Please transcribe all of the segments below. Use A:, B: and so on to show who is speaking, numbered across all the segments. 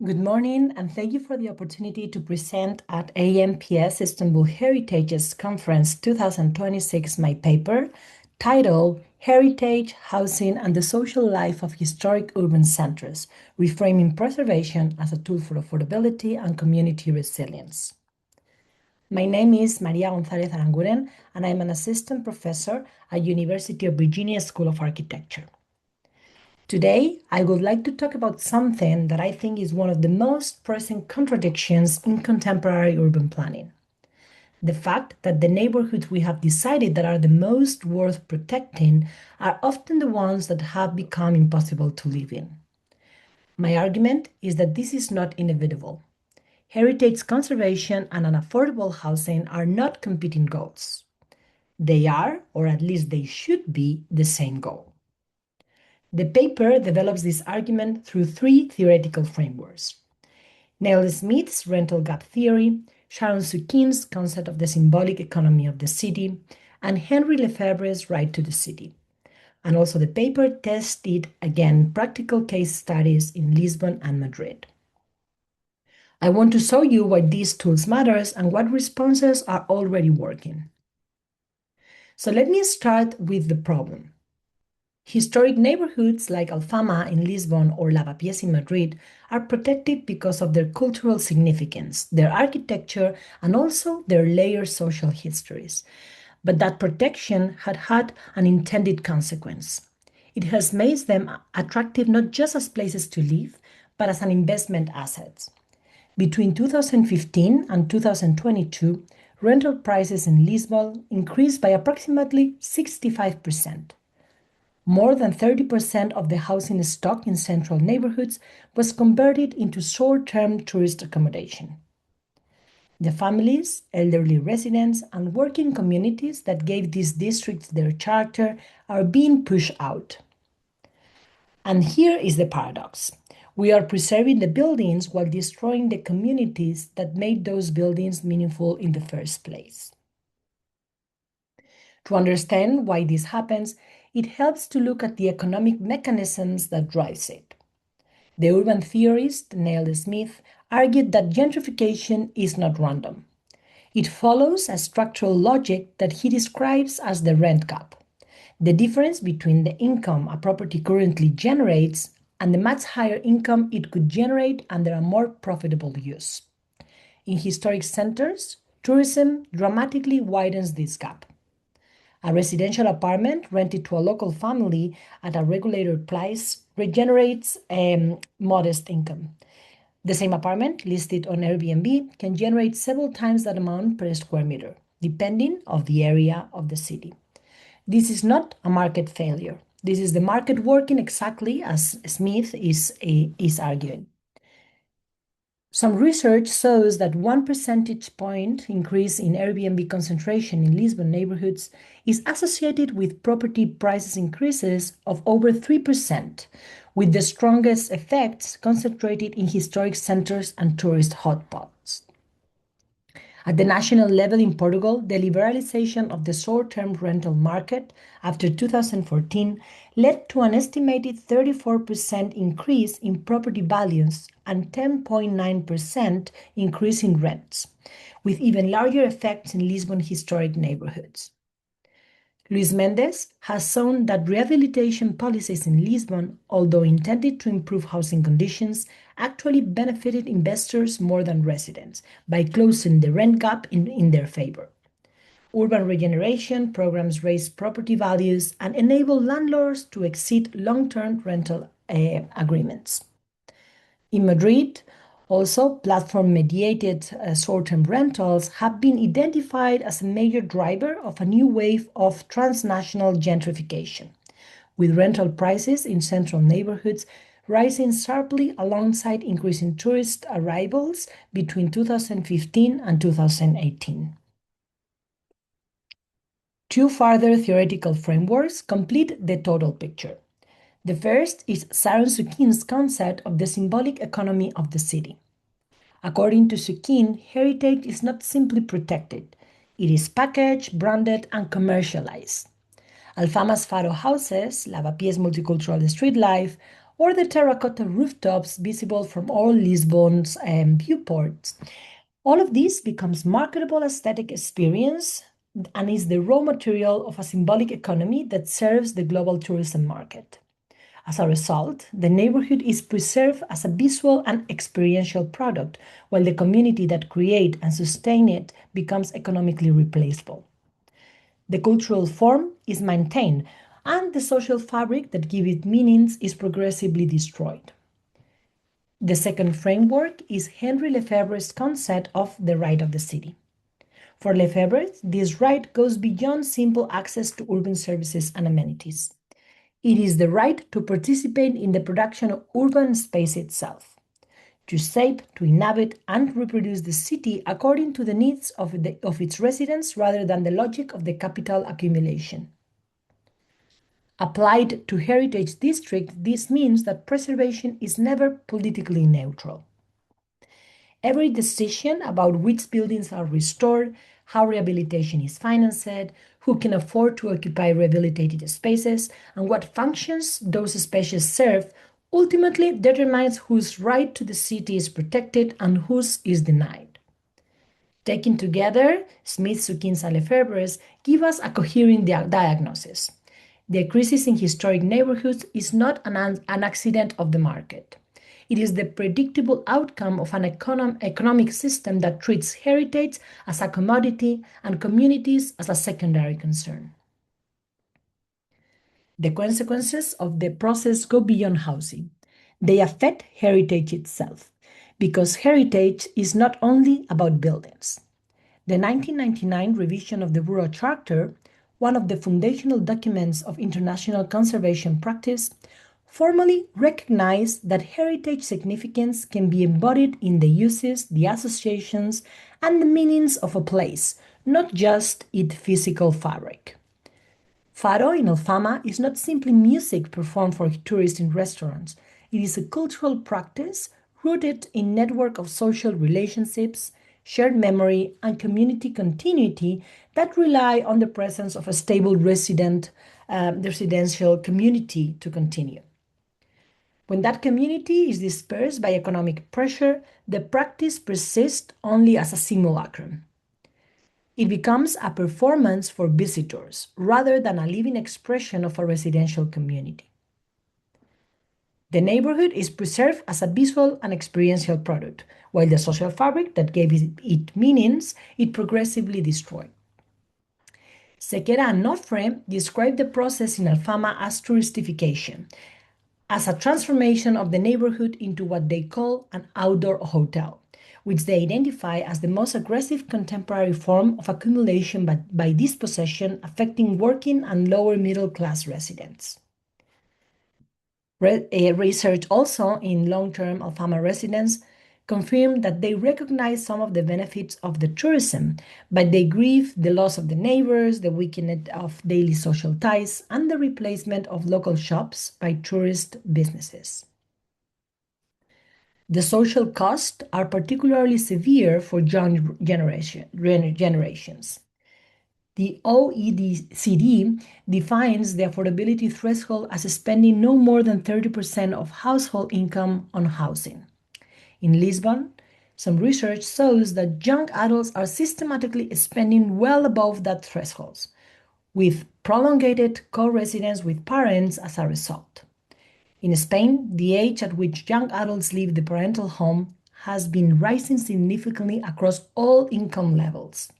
A: Good morning, and thank you for the opportunity to present at AMPS Istanbul Heritages Conference 2026 my paper titled Heritage, Housing, and the Social Life of Historic Urban Centers, Reframing Preservation as a Tool for Affordability and Community Resilience. My name is Maria Gonzalez Aranguren, and I'm an assistant professor at University of Virginia School of Architecture. Today, I would like to talk about something that I think is one of the most pressing contradictions in contemporary urban planning. The fact that the neighborhoods we have decided that are the most worth protecting are often the ones that have become impossible to live in. My argument is that this is not inevitable. Heritage conservation and an affordable housing are not competing goals. They are, or at least they should be, the same goal. The paper develops this argument through three theoretical frameworks: Neil Smith's rental gap theory, Sharon Sukin's concept of the symbolic economy of the city, and Henry Lefebvre's right to the city. And also the paper tested again practical case studies in Lisbon and Madrid. I want to show you why these tools matters and what responses are already working. So let me start with the problem. Historic neighborhoods like Alfama in Lisbon or Lavapiés in Madrid are protected because of their cultural significance, their architecture, and also their layered social histories. But that protection had an intended consequence. It has made them attractive not just as places to live, but as an investment asset. Between 2015 and 2022, rental prices in Lisbon increased by approximately 65%. More than 30% of the housing stock in central neighborhoods was converted into short-term tourist accommodation. The families, elderly residents, and working communities that gave these districts their charter are being pushed out. And here is the paradox. We are preserving the buildings while destroying the communities that made those buildings meaningful in the first place. To understand why this happens, it helps to look at the economic mechanisms that drives it. The urban theorist Neil Smith argued that gentrification is not random. It follows a structural logic that he describes as the rent gap, the difference between the income a property currently generates and the much higher income it could generate under a more profitable use. In historic centers, tourism dramatically widens this gap. A residential apartment rented to a local family at a regulated price regenerates a modest income. The same apartment listed on Airbnb can generate several times that amount per square meter, depending on the area of the city. This is not a market failure. This is the market working exactly as Smith is arguing. Some research shows that 1 percentage point increase in Airbnb concentration in Lisbon neighborhoods is associated with property prices increases of over 3%, with the strongest effects concentrated in historic centers and tourist hotspots. At the national level in Portugal, the liberalization of the short-term rental market after 2014 led to an estimated 34% increase in property values and 10.9% increase in rents, with even larger effects in Lisbon historic neighborhoods. Luis Mendes has shown that rehabilitation policies in Lisbon, although intended to improve housing conditions, actually benefited investors more than residents by closing the rent gap in their favor. Urban regeneration programs raise property values and enable landlords to exceed long-term rental agreements. In Madrid, also, platform-mediated short-term rentals have been identified as a major driver of a new wave of transnational gentrification, with rental prices in central neighborhoods rising sharply alongside increasing tourist arrivals between 2015 and 2018. Two further theoretical frameworks complete the total picture. The first is Sharon Sukin's concept of the symbolic economy of the city. According to Sukin, heritage is not simply protected. It is packaged, branded, and commercialized. Alfama's Faro houses, Lavapiés multicultural street life, or the terracotta rooftops visible from all Lisbon's viewports. All of this becomes marketable aesthetic experience and is the raw material of a symbolic economy that serves the global tourism market. As a result, the neighborhood is preserved as a visual and experiential product, while the community that create and sustain it becomes economically replaceable. The cultural form is maintained, and the social fabric that gives it meanings is progressively destroyed. The second framework is Henry Lefebvre's concept of the right of the city. For Lefebvre, this right goes beyond simple access to urban services and amenities. It is the right to participate in the production of urban space itself, to shape, to inhabit, and reproduce the city according to the needs of its residents rather than the logic of the capital accumulation. Applied to heritage district, this means that preservation is never politically neutral. Every decision about which buildings are restored, how rehabilitation is financed, who can afford to occupy rehabilitated spaces, and what functions those spaces serve ultimately determines whose right to the city is protected and whose is denied. Taken together, Smith, Sukins, and Lefebvre's give us a coherent diagnosis. The crisis in historic neighborhoods is not an accident of the market. It is the predictable outcome of an economic system that treats heritage as a commodity and communities as a secondary concern. The consequences of the process go beyond housing. They affect heritage itself, because heritage is not only about buildings. The 1999 revision of the Rural Charter, one of the foundational documents of international conservation practice, formally recognized that heritage significance can be embodied in the uses, the associations, and the meanings of a place, not just its physical fabric. Fado in Alfama is not simply music performed for tourists in restaurants. It is a cultural practice rooted in network of social relationships, shared memory, and community continuity that rely on the presence of a stable residential community to continue. When that community is dispersed by economic pressure, the practice persists only as a simulacrum. It becomes a performance for visitors rather than a living expression of a residential community. The neighborhood is preserved as a visual and experiential product, while the social fabric that gave it meanings is progressively destroyed. Sequeira and Nofre describe the process in Alfama as touristification, as a transformation of the neighborhood into what they call an outdoor hotel, which they identify as the most aggressive contemporary form of accumulation by dispossession affecting working and lower middle class residents. Research also in long-term Alfama residents confirmed that they recognize some of the benefits of the tourism, but they grieve the loss of the neighbors, the weakening of daily social ties, and the replacement of local shops by tourist businesses. The social costs are particularly severe for young generations. The OECD defines the affordability threshold as spending no more than 30% of household income on housing. In Lisbon, some research shows that young adults are systematically spending well above that threshold, with prolonged co-residence with parents as a result. In Spain, the age at which young adults leave the parental home has been rising significantly across all income levels.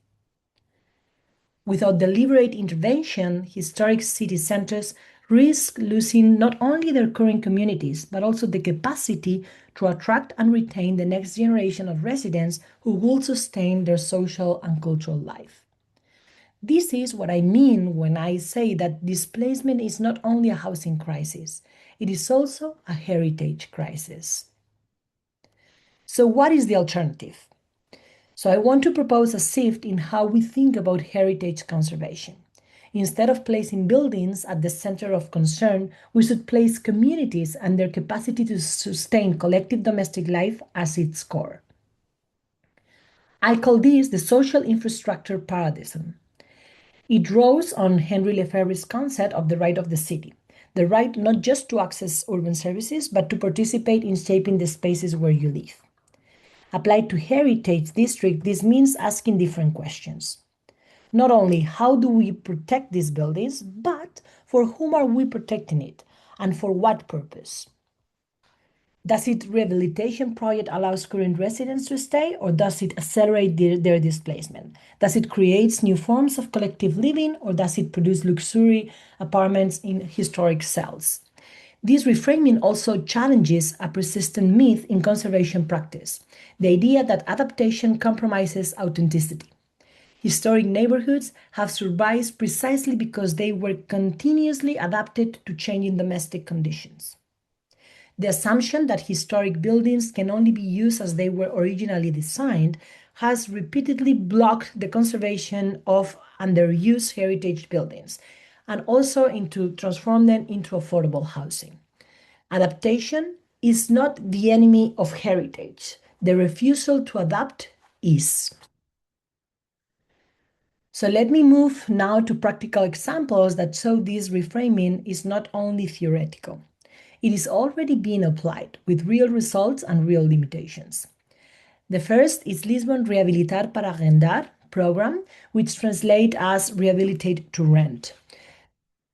A: Without deliberate intervention, historic city centers risk losing not only their current communities, but also the capacity to attract and retain the next generation of residents who will sustain their social and cultural life. This is what I mean when I say that displacement is not only a housing crisis, it is also a heritage crisis. So what is the alternative? So I want to propose a shift in how we think about heritage conservation. Instead of placing buildings at the center of concern, we should place communities and their capacity to sustain collective domestic life as its core. I call this the social infrastructure paradigm. It draws on Henry Lefebvre's concept of the right of the city, the right not just to access urban services, but to participate in shaping the spaces where you live. Applied to heritage district, this means asking different questions. Not only how do we protect these buildings, but for whom are we protecting it and for what purpose? Does its rehabilitation project allows current residents to stay, or does it accelerate their displacement? Does it create new forms of collective living, or does it produce luxury apartments in historic cells? This reframing also challenges a persistent myth in conservation practice, the idea that adaptation compromises authenticity. Historic neighborhoods have survived precisely because they were continuously adapted to changing domestic conditions. The assumption that historic buildings can only be used as they were originally designed has repeatedly blocked the conservation of underused heritage buildings and also into transform them into affordable housing. Adaptation is not the enemy of heritage. The refusal to adapt is. So let me move now to practical examples that show this reframing is not only theoretical. It is already being applied with real results and real limitations. The first is Lisbon Rehabilitar para Arrendar program, which translates as Rehabilitate to Rent.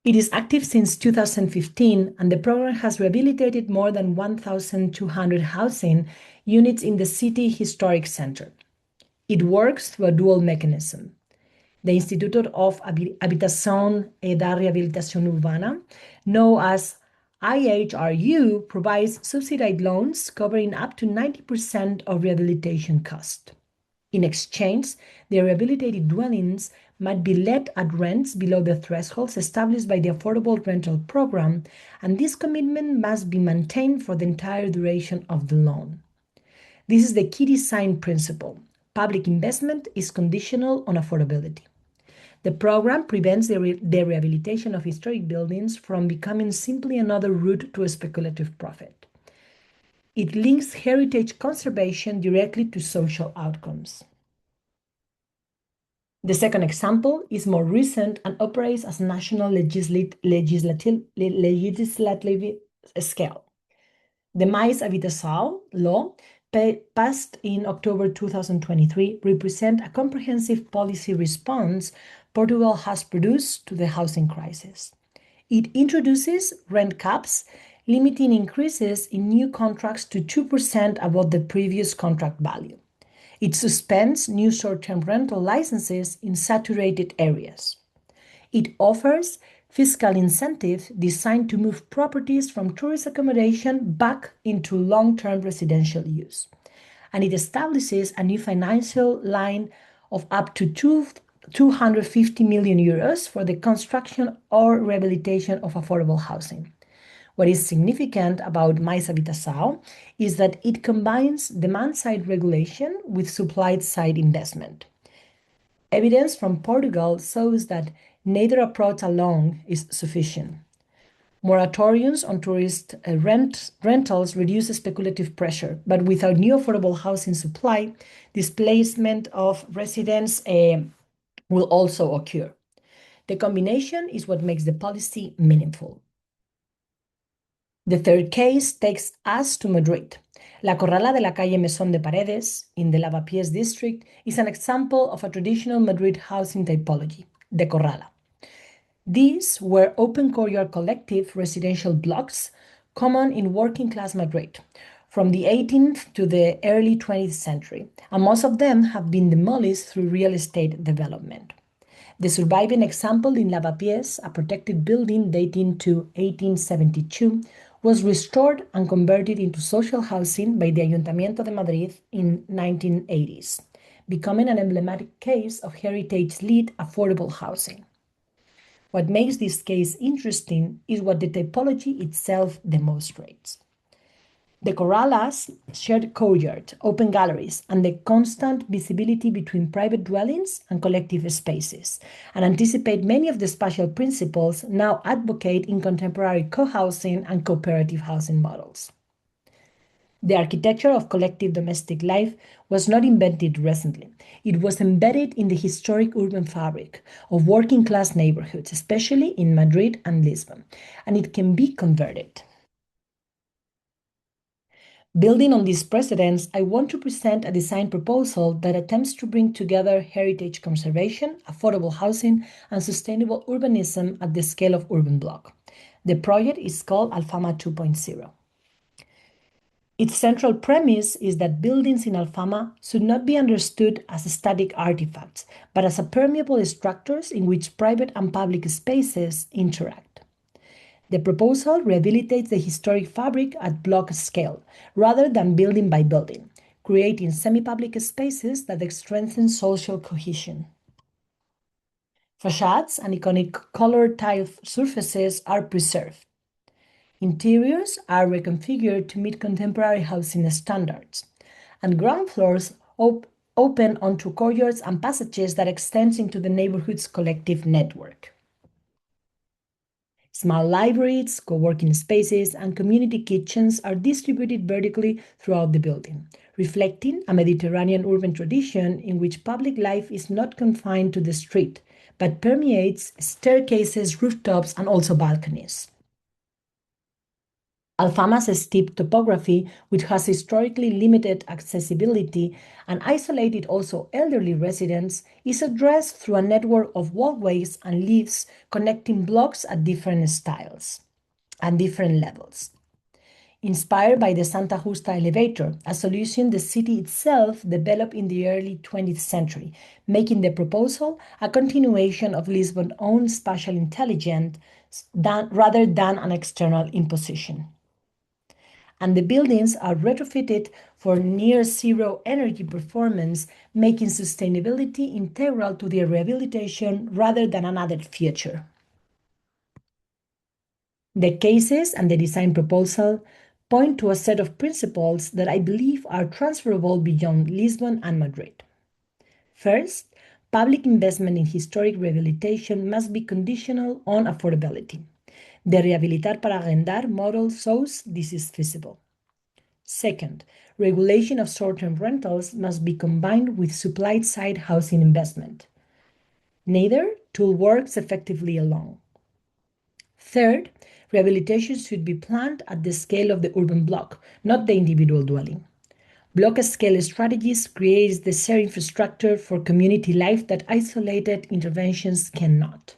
A: It is active since 2015, and the program has rehabilitated more than 1,200 housing units in the city historic center. It works through a dual mechanism. The Instituto of Habitación da Rehabilitación Urbana, known as IHRU, provides subsidized loans covering up to 90% of rehabilitation cost. In exchange, the rehabilitated dwellings might be let at rents below the thresholds established by the Affordable Rental Program, and this commitment must be maintained for the entire duration of the loan. This is the key design principle. Public investment is conditional on affordability. The program prevents the rehabilitation of historic buildings from becoming simply another route to a speculative profit. It links heritage conservation directly to social outcomes. The second example is more recent and operates as national legislative scale. The Mais Habitação law, passed in October 2023, represents a comprehensive policy response Portugal has produced to the housing crisis. It introduces rent caps, limiting increases in new contracts to 2% above the previous contract value. It suspends new short-term rental licenses in saturated areas. It offers fiscal incentives designed to move properties from tourist accommodation back into long-term residential use. And it establishes a new financial line of up to 250 million euros for the construction or rehabilitation of affordable housing. What is significant about Mais Habitação is that it combines demand-side regulation with supply-side investment. Evidence from Portugal shows that neither approach alone is sufficient. Moratoriums on tourist rentals reduce speculative pressure, but without new affordable housing supply, displacement of residents will also occur. The combination is what makes the policy meaningful. The third case takes us to Madrid. La Corrala de la calle Mesón de Paredes in the Lavapiés district is an example of a traditional Madrid housing typology, the Corrala. These were open courtyard collective residential blocks common in working-class Madrid from the 18th to the early 20th century, and most of them have been demolished through real estate development. The surviving example in Lavapiés, a protected building dating to 1872, was restored and converted into social housing by the Ayuntamiento de Madrid in 1980s, becoming an emblematic case of heritage-led affordable housing. What makes this case interesting is what the typology itself demonstrates. The Corrala's shared courtyard, open galleries, and the constant visibility between private dwellings and collective spaces, and anticipate many of the spatial principles now advocate in contemporary co-housing and cooperative housing models. The architecture of collective domestic life was not invented recently. It was embedded in the historic urban fabric of working class neighborhoods, especially in Madrid and Lisbon, and it can be converted. Building on these precedents, I want to present a design proposal that attempts to bring together heritage conservation, affordable housing, and sustainable urbanism at the scale of urban block. The project is called Alfama 2.0. Its central premise is that buildings in Alfama should not be understood as static artifacts, but as permeable structures in which private and public spaces interact. The proposal rehabilitates the historic fabric at block scale, rather than building by building, creating semi-public spaces that strengthen social cohesion. Facades and iconic colored tile surfaces are preserved. Interiors are reconfigured to meet contemporary housing standards, and ground floors open onto courtyards and passages that extend into the neighborhood's collective network. Small libraries, co-working spaces, and community kitchens are distributed vertically throughout the building, reflecting a Mediterranean urban tradition in which public life is not confined to the street, but permeates staircases, rooftops, and also balconies. Alfama's steep topography, which has historically limited accessibility and isolated also elderly residents, is addressed through a network of walkways and lifts connecting blocks at different styles and different levels. Inspired by the Santa Justa elevator, a solution the city itself developed in the early 20th century, making the proposal a continuation of Lisbon's own spatial intelligence rather than an external imposition. And the buildings are retrofitted for near zero energy performance, making sustainability integral to their rehabilitation rather than an added feature. The cases and the design proposal point to a set of principles that I believe are transferable beyond Lisbon and Madrid. First, public investment in historic rehabilitation must be conditional on affordability. The Rehabilitar para Arrendar model shows this is feasible. Second, regulation of short-term rentals must be combined with supply-side housing investment. Neither tool works effectively alone. Third, rehabilitation should be planned at the scale of the urban block, not the individual dwelling. Block-scale strategies create the shared infrastructure for community life that isolated interventions cannot.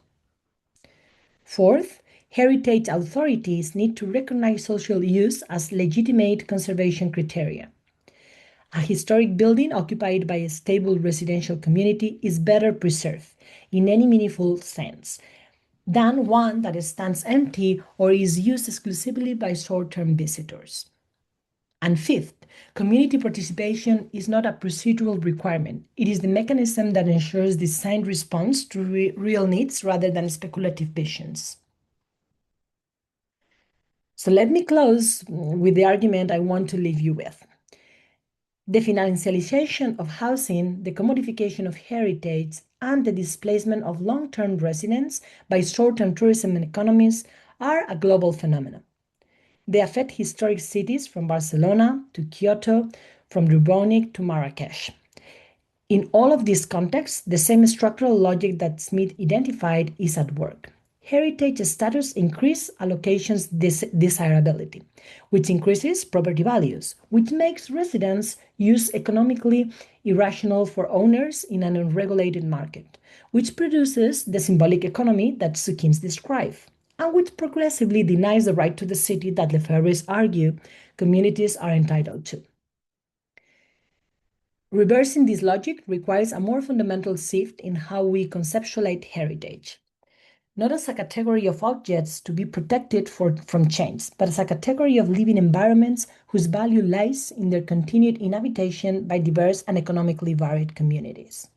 A: Fourth, heritage authorities need to recognize social use as legitimate conservation criteria. A historic building occupied by a stable residential community is better preserved, in any meaningful sense, than one that stands empty or is used exclusively by short-term visitors. And fifth, community participation is not a procedural requirement. It is the mechanism that ensures design response to real needs rather than speculative visions. So let me close with the argument I want to leave you with. The financialization of housing, the commodification of heritage, and the displacement of long-term residents by short-term tourism and economies are a global phenomenon. They affect historic cities from Barcelona to Kyoto, from Dubrovnik to Marrakesh. In all of these contexts, the same structural logic that Smith identified is at work. Heritage status increases allocations desirability, which increases property values, which makes residents use economically irrational for owners in an unregulated market, which produces the symbolic economy that Sukins described, and which progressively denies the right to the city that Lefebvre's argue communities are entitled to. Reversing this logic requires a more fundamental shift in how we conceptualize heritage. Not as a category of objects to be protected from change, but as a category of living environments whose value lies in their continued inhabitation by diverse and economically varied communities.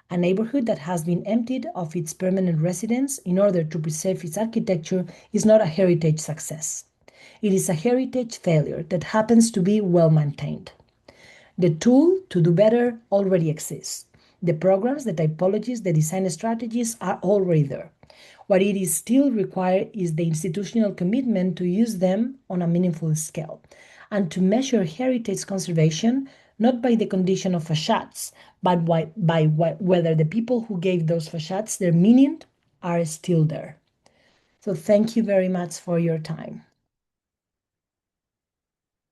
A: A neighborhood that has been emptied of its permanent residents in order to preserve its architecture is not a heritage success. It is a heritage failure that happens to be well maintained. The tool to do better already exists. The programs, the typologies, the design strategies are already there. What it is still required is the institutional commitment to use them on a meaningful scale. and to measure heritage conservation not by the condition of facades, but whether the people who gave those facades their meaning are still there. So thank you very much for your time.